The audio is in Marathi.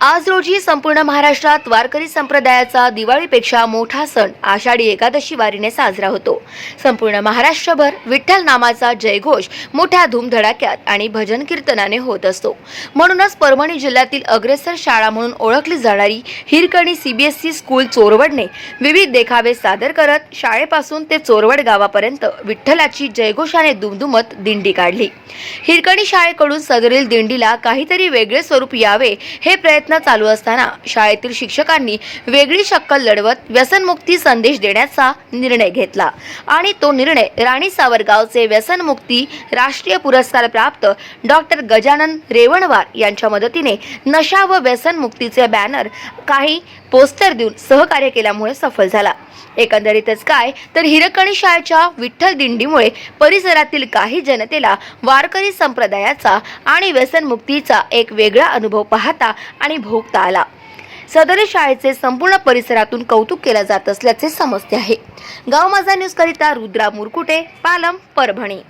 आज रोजी संपूर्ण महाराष्ट्रात वारकरी संप्रदायाचा दिवाळीपेक्षा मोठा सण आषाढी एकादशी वारीने साजरा होतो। संपूर्ण महाराष्ट्रभर विठ्ठल नामाचा जयघोष मोठ्या धूमधडाक्यात आणि भजन कीर्तनाने होत असतो। म्हणूनच परभणी जिल्ह्यातील अग्रेसर शाळा म्हणून ओळखली जाणारी हिरकणी सीबीएसई स्कूल चोरवडने विविध देखावे सादर करत शाळेपासून ते चोरवड गावापर्यंत विठ्ठलाची जयघोषाने दुमदुमत दिंडी काढली। हिरकणी शाळेकडून सदरील दिंडीला काहीतरी वेगळे स्वरूप यावे हे प्रयत्न चालू असताना शाळेतील शिक्षकांनी वेगळी शक्कल लढवत व्यसनमुक्ती संदेश देण्याचा निर्णय घेतला आणि तो निर्णय राणी सावरगावचे व्यसनमुक्ती राष्ट्रीय पुरस्कार प्राप्त डॉक्टर गजानन रेवणवार यांच्या मदतीने नशा व व्यसनमुक्तीचे बॅनर काही पोस्टर देऊन सहकार्य केल्यामुळे सफल झाला। एकंदरीतच काय तर हिरकणी शाळेच्या विठ्ठल दिंडीमुळे परिसरातील काही जनतेला वारकरी संप्रदायाचा आणि व्यसनमुक्तीचा एक वेगळा अनुभव पाहता आणि भोगता आला। सदर शाळेचे संपूर्ण परिसरातून कौतुक केले जात असल्याचे समजते आहे। गाव माझा न्यूज करिता रुद्रा मुरकुटे, पालम, परभणी।